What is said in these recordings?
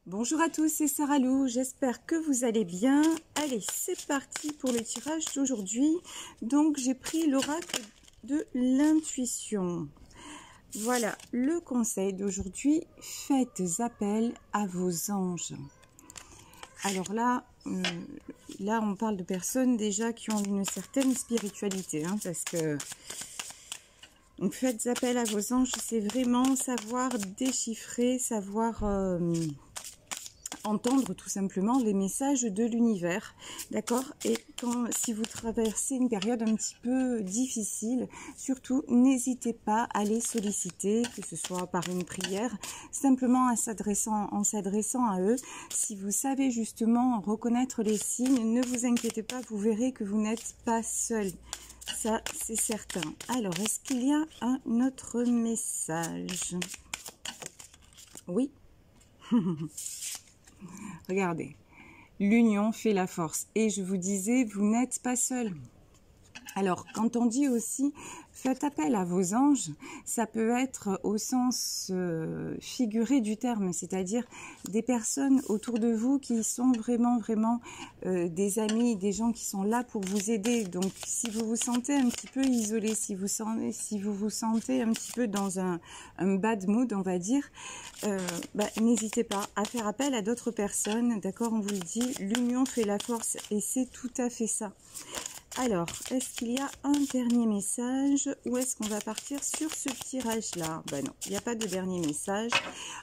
Bonjour à tous, c'est Sarah Lou, j'espère que vous allez bien. Allez, c'est parti pour le tirage d'aujourd'hui. Donc, j'ai pris l'oracle de l'intuition. Voilà, le conseil d'aujourd'hui, faites appel à vos anges. Alors là, on parle de personnes déjà qui ont une certaine spiritualité, hein, parce que... Donc, faites appel à vos anges, c'est vraiment savoir déchiffrer, savoir... entendre tout simplement les messages de l'univers, d'accord? Et si vous traversez une période un petit peu difficile, surtout n'hésitez pas à les solliciter, que ce soit par une prière, simplement en s'adressant à eux. Si vous savez justement reconnaître les signes, ne vous inquiétez pas, vous verrez que vous n'êtes pas seul. Ça, c'est certain. Alors, est-ce qu'il y a un autre message? Oui. Regardez, l'union fait la force. Et je vous disais, vous n'êtes pas seul. Alors, quand on dit aussi, faites appel à vos anges, ça peut être au sens figuré du terme, c'est-à-dire des personnes autour de vous qui sont vraiment des amis, des gens qui sont là pour vous aider. Donc, si vous vous sentez un petit peu isolé, si vous vous sentez un petit peu dans un bad mood, on va dire, n'hésitez pas à faire appel à d'autres personnes, d'accord? On vous le dit, l'union fait la force et c'est tout à fait ça. Alors, est-ce qu'il y a un dernier message ou est-ce qu'on va partir sur ce tirage-là? Ben non, il n'y a pas de dernier message.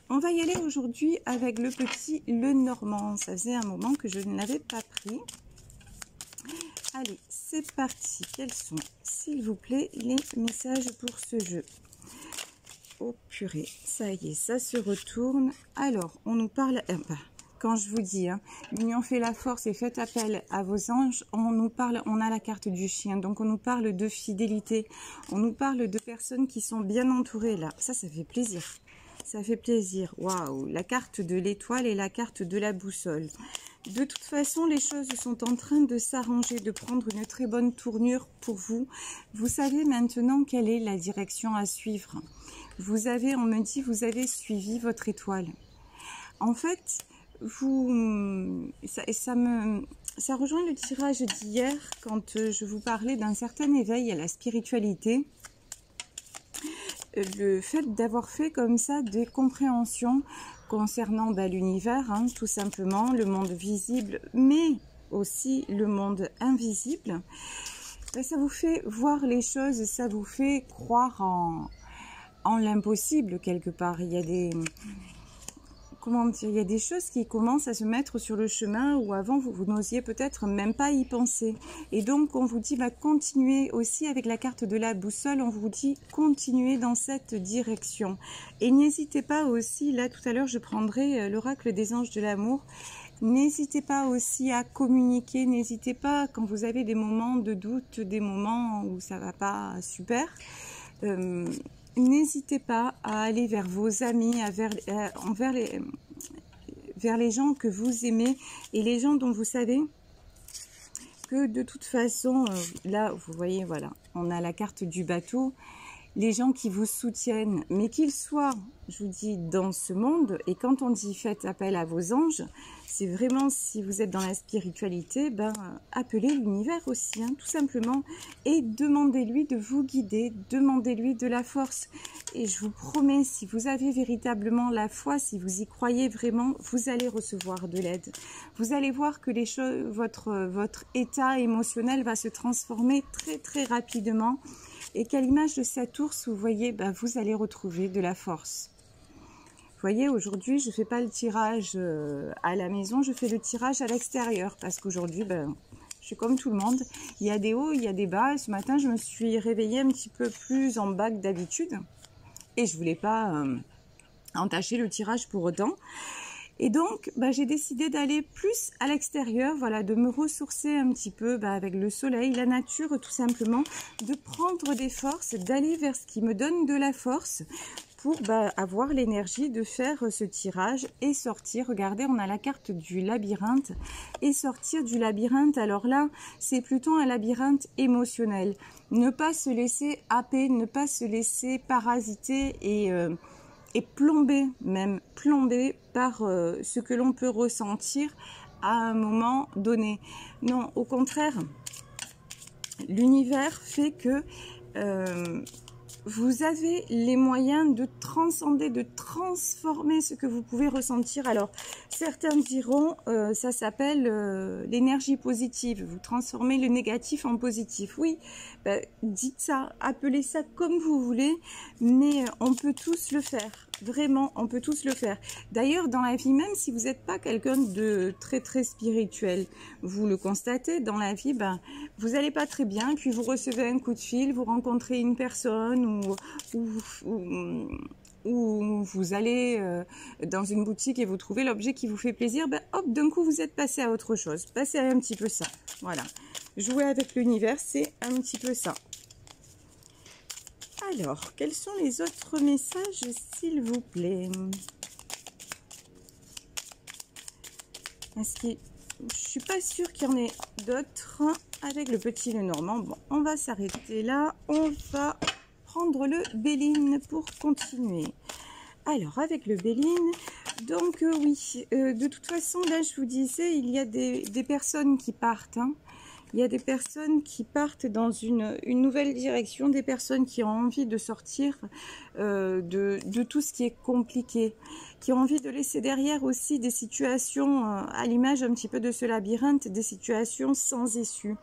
On va y aller aujourd'hui avec le petit Lenormand. Ça faisait un moment que je ne l'avais pas pris. Allez, c'est parti. Quels sont, s'il vous plaît, les messages pour ce jeu? Oh purée, ça y est, ça se retourne. Alors, on nous parle... quand je vous dis, hein, l'union fait la force et faites appel à vos anges, on a la carte du chien, donc on nous parle de fidélité, on nous parle de personnes qui sont bien entourées là. Ça fait plaisir. Ça fait plaisir. Waouh, la carte de l'étoile et la carte de la boussole. De toute façon, les choses sont en train de s'arranger, de prendre une très bonne tournure pour vous. Vous savez maintenant quelle est la direction à suivre. On me dit, vous avez suivi votre étoile. En fait, ça rejoint le tirage d'hier quand je vous parlais d'un certain éveil à la spiritualité. Le fait d'avoir fait comme ça des compréhensions concernant l'univers, hein, tout simplement, le monde visible, mais aussi le monde invisible, ça vous fait voir les choses, ça vous fait croire en l'impossible quelque part. Il y a des... Comment dire, il y a des choses qui commencent à se mettre sur le chemin où avant vous n'osiez peut-être même pas y penser. Et donc on vous dit continuez aussi avec la carte de la boussole, on vous dit continuez dans cette direction. Et n'hésitez pas aussi, là tout à l'heure je prendrai l'oracle des anges de l'amour, n'hésitez pas aussi à communiquer, n'hésitez pas quand vous avez des moments de doute, des moments où ça va pas super. N'hésitez pas à aller vers vos amis, vers les gens que vous aimez et les gens dont vous savez que de toute façon, là, vous voyez, voilà, on a la carte du bateau, les gens qui vous soutiennent, mais qu'ils soient, je vous dis, dans ce monde, et quand on dit faites appel à vos anges, c'est vraiment, si vous êtes dans la spiritualité, appelez l'univers aussi, hein, tout simplement, et demandez-lui de vous guider, demandez-lui de la force. Et je vous promets, si vous avez véritablement la foi, si vous y croyez vraiment, vous allez recevoir de l'aide. Vous allez voir que les choses, votre état émotionnel va se transformer très rapidement, et qu'à l'image de cet ours, vous voyez, vous allez retrouver de la force. Vous voyez, aujourd'hui, je ne fais pas le tirage à la maison, je fais le tirage à l'extérieur. Parce qu'aujourd'hui, je suis comme tout le monde. Il y a des hauts, il y a des bas. Et ce matin, je me suis réveillée un petit peu plus en bas que d'habitude. Et je ne voulais pas entacher le tirage pour autant. Et donc, j'ai décidé d'aller plus à l'extérieur, voilà, de me ressourcer un petit peu avec le soleil, la nature, tout simplement, de prendre des forces, d'aller vers ce qui me donne de la force pour avoir l'énergie de faire ce tirage et sortir. Regardez, on a la carte du labyrinthe et sortir du labyrinthe. Alors là, c'est plutôt un labyrinthe émotionnel. Ne pas se laisser happer, ne pas se laisser parasiter est plombé, même plombé par ce que l'on peut ressentir à un moment donné. Non, au contraire, l'univers fait que vous avez les moyens de transcender, de transformer ce que vous pouvez ressentir. Alors, certains diront, ça s'appelle l'énergie positive. Vous transformez le négatif en positif. Oui, ben, dites ça, appelez ça comme vous voulez, mais on peut tous le faire. Vraiment, on peut tous le faire. D'ailleurs, dans la vie, même si vous n'êtes pas quelqu'un de très spirituel, vous le constatez, dans la vie, ben, vous n'allez pas très bien, puis vous recevez un coup de fil, vous rencontrez une personne ou vous allez dans une boutique et vous trouvez l'objet qui vous fait plaisir, ben, hop, d'un coup, vous êtes passé à autre chose. Passez à un petit peu ça. Voilà. Jouer avec l'univers, c'est un petit peu ça. Alors, quels sont les autres messages, s'il vous plaît? Est-ce que je suis pas sûre qu'il y en ait d'autres avec le petit Lenormand. Bon, on va s'arrêter là. On va prendre le Béline pour continuer. Alors, avec le Béline, donc oui, de toute façon, là, je vous disais, il y a des personnes qui partent, hein. Il y a des personnes qui partent dans une nouvelle direction, des personnes qui ont envie de sortir de tout ce qui est compliqué, qui ont envie de laisser derrière aussi des situations, à l'image un petit peu de ce labyrinthe, des situations sans issue,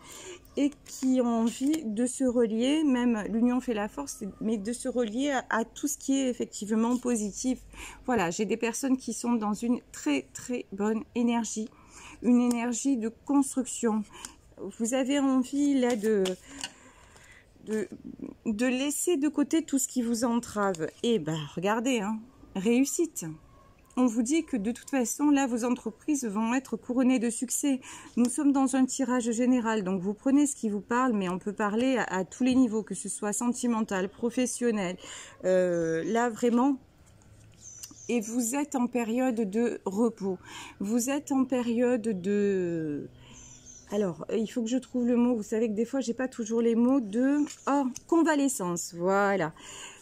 et qui ont envie de se relier, même l'union fait la force, mais de se relier à tout ce qui est effectivement positif. Voilà, j'ai des personnes qui sont dans une très bonne énergie, une énergie de construction. Vous avez envie là de laisser de côté tout ce qui vous entrave. Et ben regardez, hein, réussite. On vous dit que de toute façon, là, vos entreprises vont être couronnées de succès. Nous sommes dans un tirage général, donc vous prenez ce qui vous parle, mais on peut parler à tous les niveaux, que ce soit sentimental, professionnel. Là, vraiment... Et vous êtes en période de repos. Vous êtes en période de... Alors, il faut que je trouve le mot. Vous savez que des fois, j'ai pas toujours les mots de... Oh, convalescence. Voilà.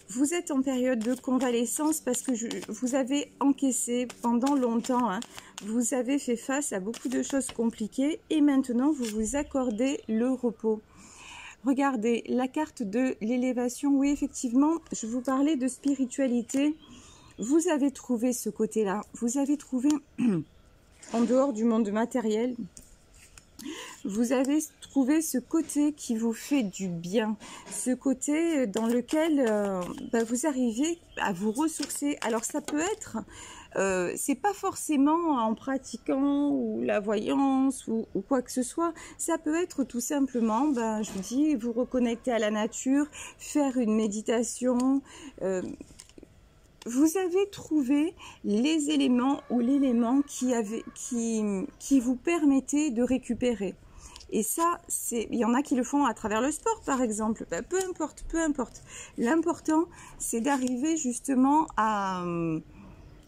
Vous êtes en période de convalescence parce que vous avez encaissé pendant longtemps. Hein, vous avez fait face à beaucoup de choses compliquées et maintenant, vous vous accordez le repos. Regardez, la carte de l'élévation. Oui, effectivement, je vous parlais de spiritualité. Vous avez trouvé ce côté-là. Vous avez trouvé, en dehors du monde matériel... Vous avez trouvé ce côté qui vous fait du bien, ce côté dans lequel vous arrivez à vous ressourcer. Alors ça peut être, c'est pas forcément en pratiquant ou la voyance ou quoi que ce soit, ça peut être tout simplement, je vous dis, vous reconnecter à la nature, faire une méditation. Vous avez trouvé les éléments ou l'élément qui vous permettait de récupérer. Et ça, il y en a qui le font à travers le sport, par exemple. Peu importe, peu importe. L'important, c'est d'arriver justement à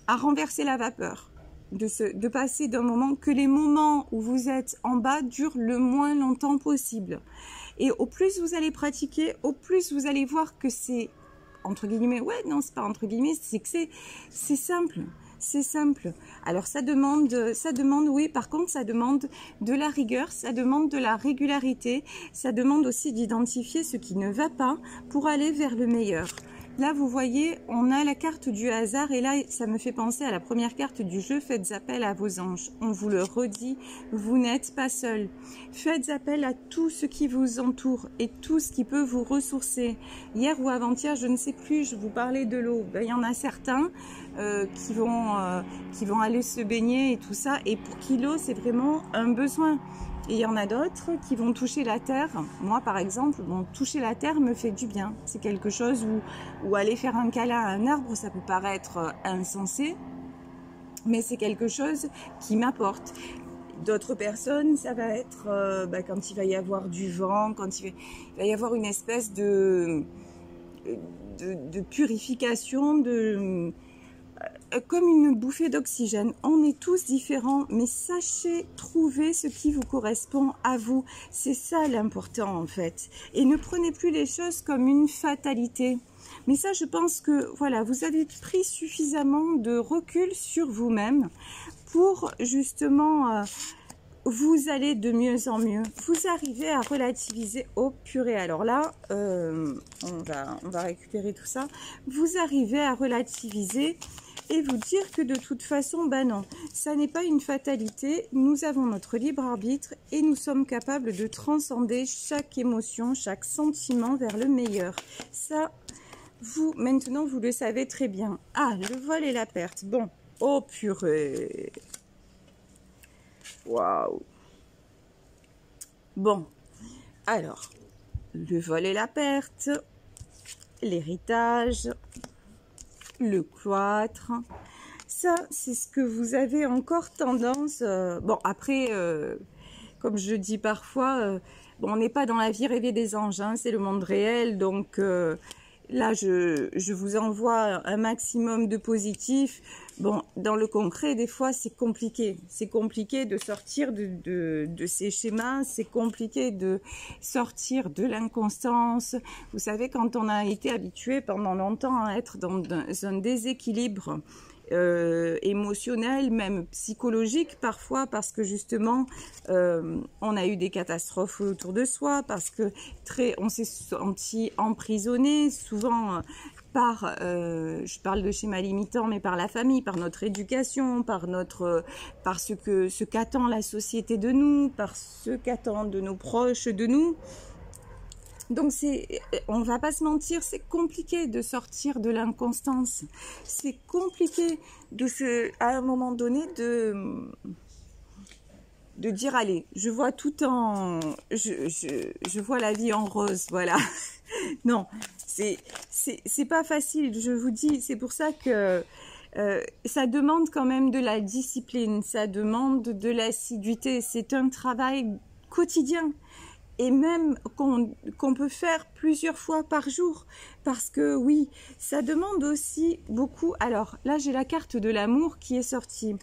renverser la vapeur. De passer d'un moment, que les moments où vous êtes en bas durent le moins longtemps possible. Et au plus vous allez pratiquer, au plus vous allez voir que c'est, entre guillemets, ouais, non, c'est pas entre guillemets, c'est que c'est simple. C'est simple. Alors ça demande, oui, par contre, ça demande de la rigueur, ça demande de la régularité, ça demande aussi d'identifier ce qui ne va pas pour aller vers le meilleur. Là, vous voyez, on a la carte du hasard et là, ça me fait penser à la première carte du jeu. Faites appel à vos anges. On vous le redit, vous n'êtes pas seul. Faites appel à tout ce qui vous entoure et tout ce qui peut vous ressourcer. Hier ou avant-hier, je ne sais plus, je vous parlais de l'eau. Il y en a certains qui vont aller se baigner et tout ça. Et pour qui l'eau, c'est vraiment un besoin. Et il y en a d'autres qui vont toucher la terre. Moi, par exemple, toucher la terre me fait du bien. C'est quelque chose où aller faire un câlin à un arbre, ça peut paraître insensé, mais c'est quelque chose qui m'apporte. D'autres personnes, ça va être quand il va y avoir du vent, quand il va y avoir une espèce de purification, comme une bouffée d'oxygène. On est tous différents, mais sachez trouver ce qui vous correspond à vous. C'est ça l'important en fait. Et ne prenez plus les choses comme une fatalité. Mais ça, je pense que, voilà, vous avez pris suffisamment de recul sur vous-même pour, justement, vous allez de mieux en mieux. Vous arrivez à relativiser au purée. Alors là, on va récupérer tout ça. Vous arrivez à relativiser et vous dire que de toute façon, ben non, ça n'est pas une fatalité. Nous avons notre libre arbitre et nous sommes capables de transcender chaque émotion, chaque sentiment vers le meilleur. Ça, vous, maintenant, vous le savez très bien. Ah, le vol et la perte. Bon, oh purée. Waouh. Bon, alors, le vol et la perte, l'héritage, le cloître, ça, c'est ce que vous avez encore tendance... bon, après, comme je dis parfois, bon, on n'est pas dans la vie rêvée des anges, hein, c'est le monde réel, donc... là, je vous envoie un maximum de positif. Bon, dans le concret, des fois, c'est compliqué. C'est compliqué de sortir de ces schémas. C'est compliqué de sortir de l'inconstance. Vous savez, quand on a été habitué pendant longtemps à être dans un déséquilibre émotionnel, même psychologique parfois, parce que justement on a eu des catastrophes autour de soi, parce que on s'est senti emprisonné souvent par, je parle de schéma limitant, mais par la famille, par notre éducation, par ce qu'attend la société de nous, par ce qu'attendent de nos proches de nous. Donc, on va pas se mentir, c'est compliqué de sortir de l'inconstance. C'est compliqué à un moment donné de dire, allez, je vois je vois la vie en rose, voilà. Non, c'est pas facile, je vous dis, c'est pour ça que ça demande quand même de la discipline, ça demande de l'assiduité, c'est un travail quotidien. Et même qu'on peut faire plusieurs fois par jour, parce que oui, ça demande aussi beaucoup. Alors là, j'ai la carte de l'amour qui est sortie.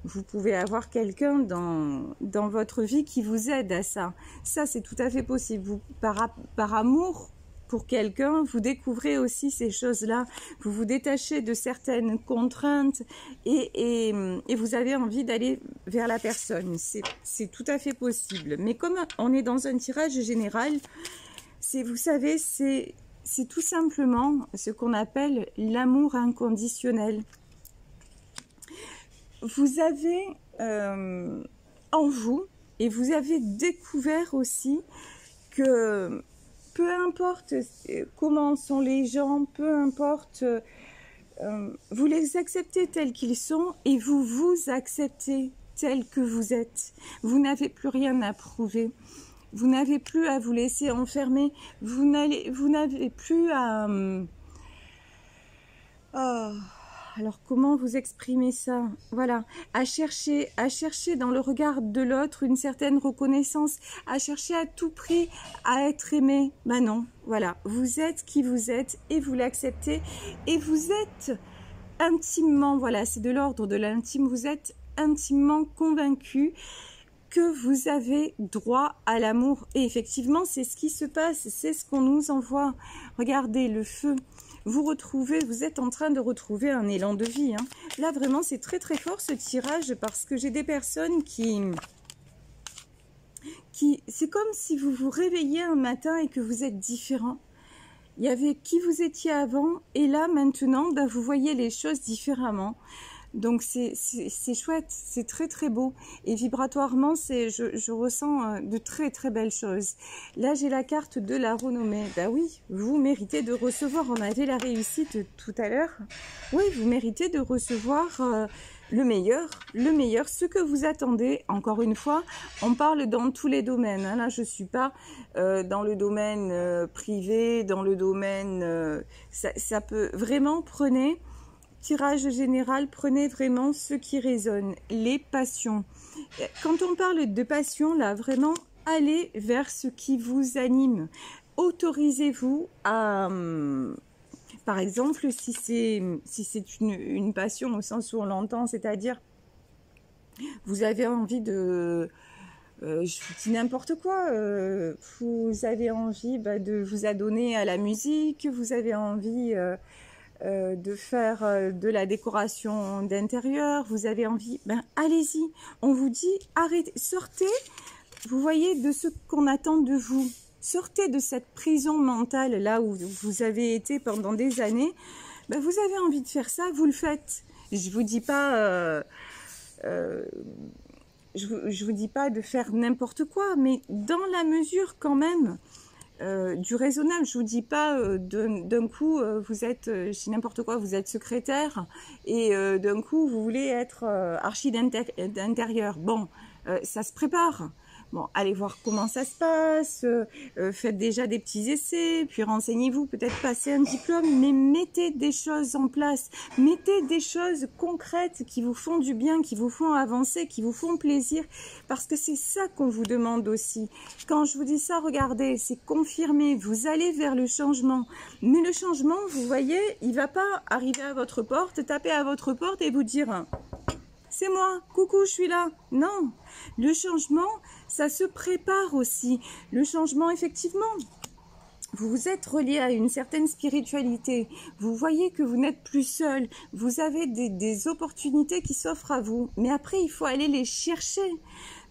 Vous pouvez avoir quelqu'un dans votre vie qui vous aide à ça. Ça, c'est tout à fait possible. Vous, par amour pour quelqu'un, vous découvrez aussi ces choses-là. Vous vous détachez de certaines contraintes et vous avez envie d'aller vers la personne. C'est tout à fait possible. Mais comme on est dans un tirage général, vous savez, c'est tout simplement ce qu'on appelle l'amour inconditionnel. Vous avez en vous, et vous avez découvert aussi que peu importe comment sont les gens, peu importe, vous les acceptez tels qu'ils sont et vous vous acceptez tels que vous êtes. Vous n'avez plus rien à prouver. Vous n'avez plus à vous laisser enfermer. Vous n'avez plus à... alors comment vous exprimer ça? Voilà, à chercher dans le regard de l'autre une certaine reconnaissance, à chercher à tout prix à être aimé. Ben non, voilà, vous êtes qui vous êtes et vous l'acceptez et vous êtes intimement, voilà, c'est de l'ordre de l'intime, vous êtes intimement convaincu que vous avez droit à l'amour. Et effectivement, c'est ce qui se passe, c'est ce qu'on nous envoie. Regardez le feu. Vous êtes en train de retrouver un élan de vie. Hein. Là, vraiment, c'est très très fort ce tirage parce que j'ai des personnes qui c'est comme si vous vous réveillez un matin et que vous êtes différent. Il y avait qui vous étiez avant et là, maintenant, ben, vous voyez les choses différemment. Donc, c'est chouette, c'est très très beau. Et vibratoirement, je ressens de très très belles choses. Là, j'ai la carte de la renommée. Ben oui, vous méritez de recevoir, on avait la réussite tout à l'heure. Oui, vous méritez de recevoir le meilleur, ce que vous attendez. Encore une fois, on parle dans tous les domaines. Hein. Là, je ne suis pas dans le domaine privé, dans le domaine... ça peut vraiment, prenez... Tirage général, prenez vraiment ce qui résonne, les passions. Quand on parle de passion, là, vraiment, allez vers ce qui vous anime. Autorisez-vous à, par exemple, si c'est une passion au sens où on l'entend, c'est-à-dire, vous avez envie de je vous dis n'importe quoi, vous avez envie de vous adonner à la musique, vous avez envie de faire de la décoration d'intérieur, vous avez envie, allez-y. On vous dit, arrêtez, sortez, vous voyez, de ce qu'on attend de vous. Sortez de cette prison mentale, là où vous avez été pendant des années. Vous avez envie de faire ça, vous le faites. Je vous dis pas... je vous dis pas de faire n'importe quoi, mais dans la mesure quand même du raisonnable. Je vous dis pas d'un coup vous êtes, je dis n'importe quoi, vous êtes secrétaire et d'un coup vous voulez être archi d'intérieur. Bon, ça se prépare. Bon, allez voir comment ça se passe, faites déjà des petits essais, puis renseignez-vous, peut-être passez un diplôme, mais mettez des choses en place, mettez des choses concrètes qui vous font du bien, qui vous font avancer, qui vous font plaisir, parce que c'est ça qu'on vous demande aussi. Quand je vous dis ça, regardez, c'est confirmé, vous allez vers le changement, mais le changement, vous voyez, il va pas arriver à votre porte, taper à votre porte et vous dire... C'est moi, coucou, je suis là. Non, le changement, ça se prépare aussi. Le changement, effectivement, vous vous êtes relié à une certaine spiritualité. Vous voyez que vous n'êtes plus seul. Vous avez des opportunités qui s'offrent à vous. Mais après, il faut aller les chercher.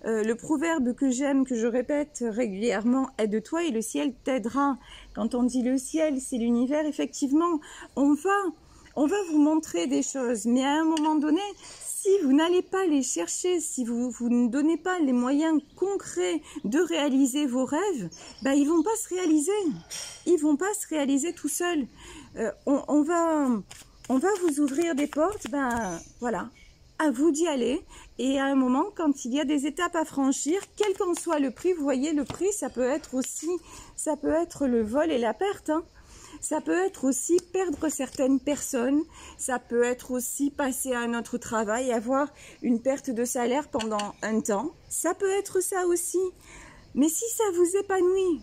Le proverbe que j'aime, que je répète régulièrement, aide-toi et le ciel t'aidera. Quand on dit le ciel, c'est l'univers, effectivement, on va vous montrer des choses. Mais à un moment donné, si vous n'allez pas les chercher, si vous ne donnez pas les moyens concrets de réaliser vos rêves, ils vont pas se réaliser. Ils vont pas se réaliser tout seuls. On va vous ouvrir des portes, voilà, à vous d'y aller. Et à un moment, quand il y a des étapes à franchir, quel qu'en soit le prix, vous voyez, le prix, ça peut être aussi, ça peut être le vol et la perte, hein. Ça peut être aussi perdre certaines personnes, ça peut être aussi passer à un autre travail, avoir une perte de salaire pendant un temps. Ça peut être ça aussi. Mais si ça vous épanouit,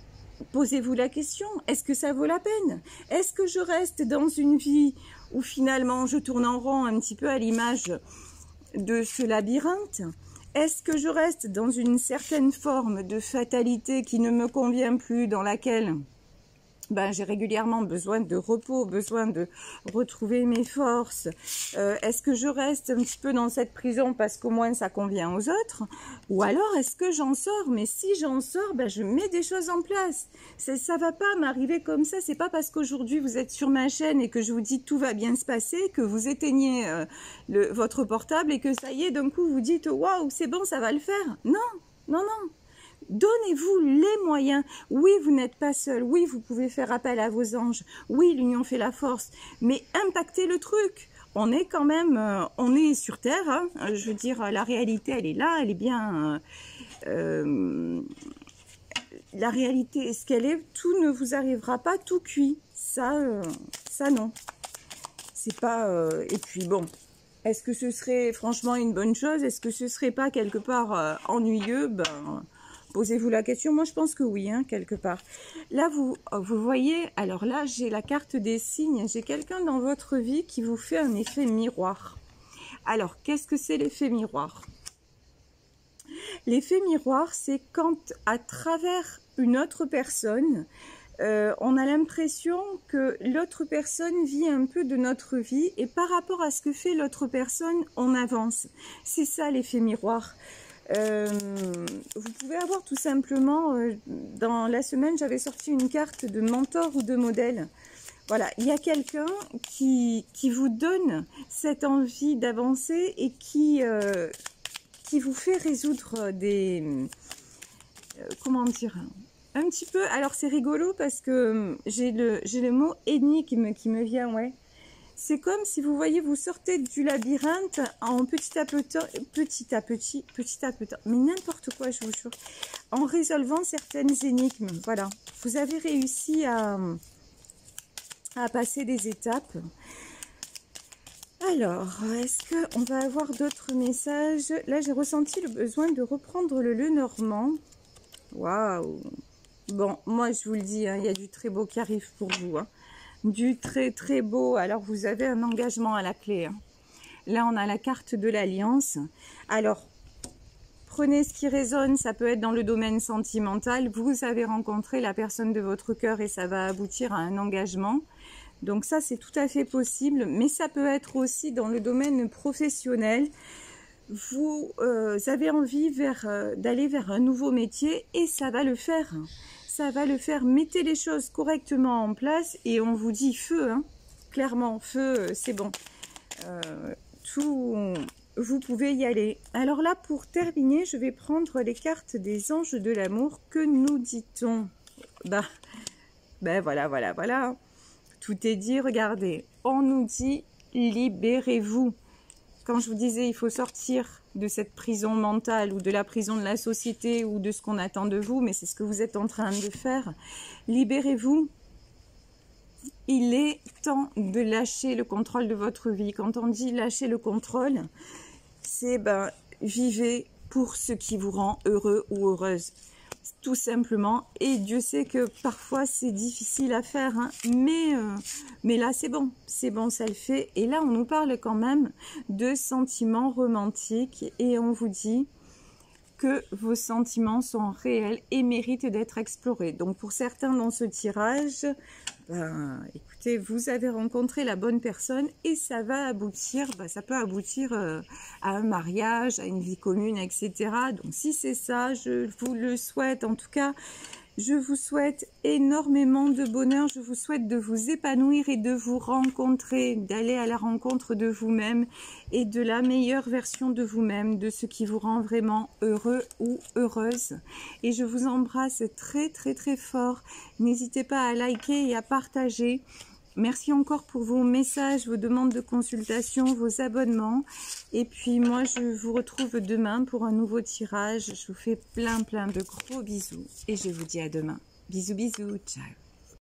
posez-vous la question, est-ce que ça vaut la peine? Est-ce que je reste dans une vie où finalement je tourne en rond un petit peu à l'image de ce labyrinthe? Est-ce que je reste dans une certaine forme de fatalité qui ne me convient plus, dans laquelle... j'ai régulièrement besoin de repos, besoin de retrouver mes forces. Est-ce que je reste un petit peu dans cette prison parce qu'au moins ça convient aux autres? Ou alors est-ce que j'en sors? Mais si j'en sors, je mets des choses en place. Ça va pas m'arriver comme ça. C'est pas parce qu'aujourd'hui vous êtes sur ma chaîne et que je vous dis tout va bien se passer que vous éteignez votre portable et que ça y est, d'un coup vous dites waouh, c'est bon, ça va le faire. Non, non, non. Donnez-vous les moyens. Oui, vous n'êtes pas seul. Oui, vous pouvez faire appel à vos anges. Oui, l'union fait la force. Mais impactez le truc. On est quand même, on est sur Terre. Hein. Je veux dire, la réalité, elle est là. Elle est bien... la réalité est ce qu'elle est. Tout ne vous arrivera pas tout cuit. Ça non. C'est pas... et puis bon... Est-ce que ce serait franchement une bonne chose? Est-ce que ce serait pas quelque part ennuyeux? Posez-vous la question. Moi, je pense que oui, hein, quelque part. Là, vous voyez, alors là, j'ai la carte des signes. J'ai quelqu'un dans votre vie qui vous fait un effet miroir. Alors, qu'est-ce que c'est l'effet miroir? L'effet miroir, c'est quand, à travers une autre personne, on a l'impression que l'autre personne vit un peu de notre vie et par rapport à ce que fait l'autre personne, on avance. C'est ça l'effet miroir. Vous pouvez avoir tout simplement, dans la semaine, j'avais sorti une carte de mentor ou de modèle. Voilà, il y a quelqu'un qui vous donne cette envie d'avancer et qui vous fait résoudre des... comment dire, un petit peu... Alors c'est rigolo parce que j'ai le mot énigme qui me vient, ouais. C'est comme si vous voyez, vous sortez du labyrinthe en petit à petit, mais n'importe quoi, je vous jure, en résolvant certaines énigmes. Voilà, vous avez réussi à passer des étapes. Alors, est-ce qu'on va avoir d'autres messages? Là, j'ai ressenti le besoin de reprendre le Lenormand. Waouh! Bon, moi, je vous le dis, hein, il y a du très beau qui arrive pour vous. Hein. Du très, très beau. Alors, vous avez un engagement à la clé. Hein. Là, on a la carte de l'Alliance. Alors, prenez ce qui résonne, ça peut être dans le domaine sentimental. Vous avez rencontré la personne de votre cœur et ça va aboutir à un engagement. Donc ça, c'est tout à fait possible, mais ça peut être aussi dans le domaine professionnel. Vous avez envie d'aller vers un nouveau métier et ça va le faire. Ça va le faire. Mettez les choses correctement en place et on vous dit feu, hein. Clairement, feu, c'est bon. Vous pouvez y aller. Alors là, pour terminer, je vais prendre les cartes des anges de l'amour. Que nous dit-on? Ben voilà. Tout est dit, regardez. On nous dit, libérez-vous. Quand je vous disais, il faut sortir de cette prison mentale ou de la prison de la société ou de ce qu'on attend de vous, mais c'est ce que vous êtes en train de faire. Libérez-vous. Il est temps de lâcher le contrôle de votre vie. Quand on dit lâcher le contrôle, c'est vivez pour ce qui vous rend heureux ou heureuse. Tout simplement. Et Dieu sait que parfois c'est difficile à faire, hein. Mais là c'est bon, ça le fait. Et là on nous parle quand même de sentiments romantiques et on vous dit que vos sentiments sont réels et méritent d'être explorés. Donc pour certains dans ce tirage, écoutez, vous avez rencontré la bonne personne et ça va aboutir, ça peut aboutir à un mariage, à une vie commune, etc. Donc si c'est ça, je vous le souhaite. En tout cas, je vous souhaite énormément de bonheur. Je vous souhaite de vous épanouir et de vous rencontrer, d'aller à la rencontre de vous-même et de la meilleure version de vous-même, de ce qui vous rend vraiment heureux ou heureuse. Et je vous embrasse très très très fort. N'hésitez pas à liker et à partager. Merci encore pour vos messages, vos demandes de consultation, vos abonnements. Et puis moi, je vous retrouve demain pour un nouveau tirage. Je vous fais plein de gros bisous et je vous dis à demain. Bisous, bisous, ciao.